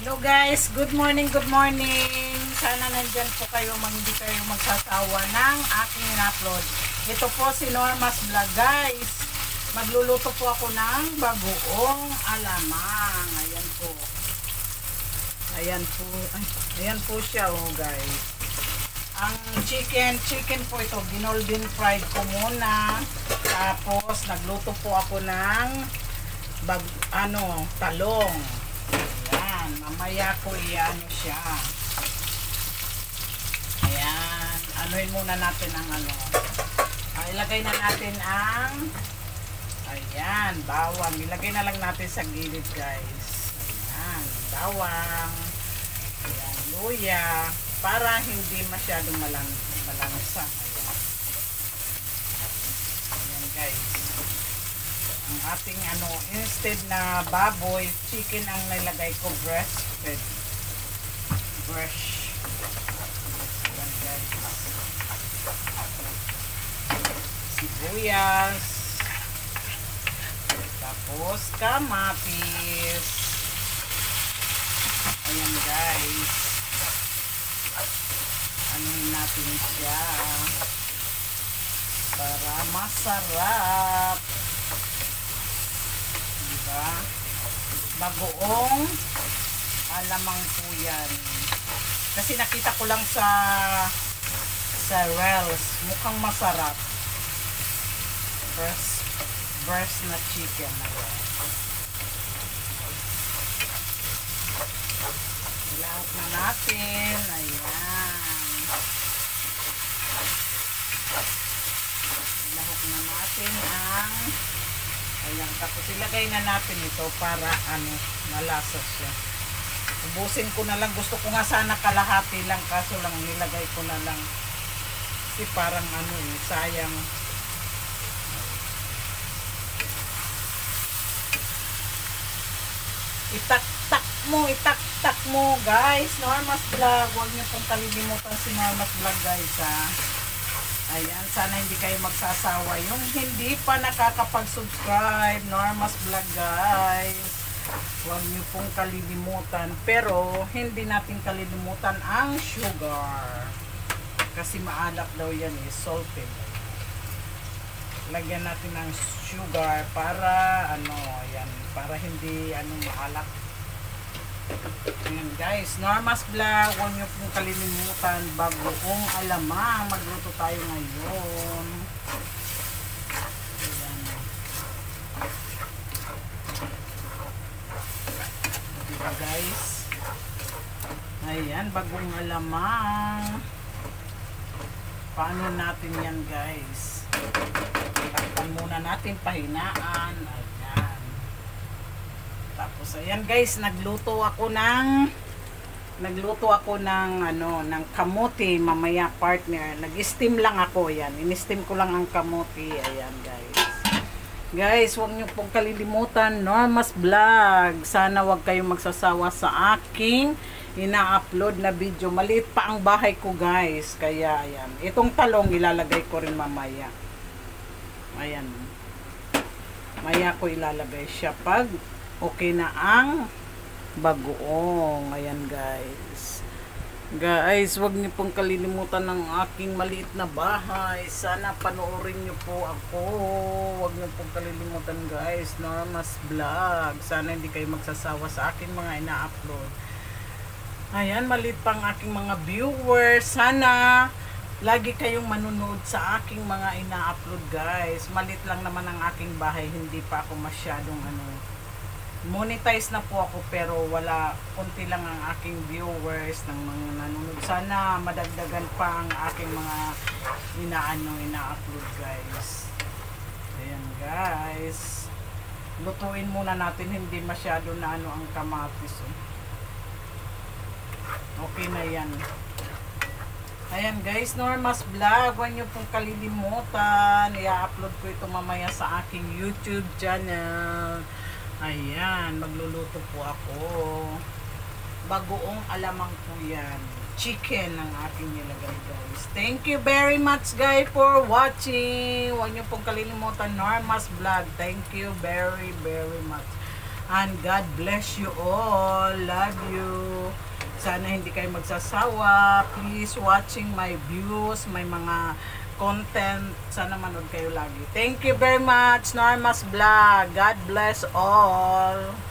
Hello guys, good morning, good morning. Sana nandyan po kayo, hindi kayo magsasawa ng aking in-upload. Ito po si Norma's Vlog guys. Magluluto po ako ng bagoong alamang. Ayan po. Ayan po siya oh guys. Ang chicken po ito, ginolden fried ko muna. Tapos nagluto po ako ng talong. Ayan, mamaya ko i-ano siya. Ayan, anuhin muna natin ang ilagay na natin ang bawang. Ilagay na lang natin sa gilid guys. Ayan, bawang. Ayan, luya. Para hindi masyadong malansa. Ayan guys. Ang ating instead na baboy, chicken ang nilagay ko, breastfed. Brush. Ayan guys. Sibuyas. Tapos kamatis. Ayan guys. Anuhin natin siya para masarap. Diba? Bagoong alamang po yan. Kasi nakita ko lang sa Reels. Mukhang masarap. Breast na chicken. Ilahok na natin. Ayan. Ilahok na natin ang tapos ilagay na natin ito para malasa siya. Ubusin ko na lang. Gusto ko nga sana kalahati lang, kaso lang nilagay ko na lang kasi parang sayang. Itak-tak mo guys. Norma's Vlog, huwag niyo pong kalilimutan si Norma's Vlog guys ha. Ayan, sana hindi kayo magsasawa. Yung hindi pa nakakapag-subscribe, Norma's Vlog guys. Huwag niyo pong kalilimutan. Pero, hindi natin kalilimutan ang sugar. Kasi maalap daw yan salted. Lagyan natin ng sugar para, para hindi, maalap. Ayan guys, Norma's Vlog, huwag niyo pong kalilimutan, bagoong alamang, magluto tayo ngayon. Ayan. Diba guys? Ayan, bagong alamang. Paano natin yan guys? Takpan muna natin, pahinaan. Tapos ayan guys, nagluto ako ng kamote mamaya partner. Nag-steam lang ako yan. In-steam ko lang ang kamote. Ayan guys. Guys, huwag niyo pong kalilimutan Norma's Vlog. Sana huwag kayong magsasawa sa aking ina-upload na video. Maliit pa ang bahay ko guys. Kaya ayan. Itong talong ilalagay ko rin mamaya. Ayan. Maya ko ilalagay siya pag okay na ang bagoong. Ayan guys. Guys, huwag niyo pong kalilimutan ng aking maliit na bahay. Sana panoorin niyo po ako. Huwag niyo pong kalilimutan guys. Norma's Vlog. Sana hindi kayo magsasawa sa aking mga ina-upload. Ayan, maliit pang aking mga viewers. Sana lagi kayong manunod sa aking mga ina-upload guys. Maliit lang naman ang aking bahay. Hindi pa ako masyadong monetize na po ako, pero konti lang ang aking viewers ng mga nanonood. Sana madagdagan pa ang aking mga ina-upload guys. Ayan guys. Lutuin muna natin, hindi masyado na ang kamatis. Okay na yan. Ayan guys, Norma's Vlog, huwag niyo pong kalilimutan. I-upload ko ito mamaya sa aking YouTube channel. Ayan, magluluto po ako. Bagoong alamang po yan. Chicken ang aking nilagay guys. Thank you very much guys for watching. Huwag niyo pong kalilimutan Norma's Vlog. Thank you very much. And God bless you all. Love you. Sana hindi kayo magsasawa. Please watching my views, my mga content. Sana manood kayo lagi. Thank you very much, Norma's Vlog. God bless all.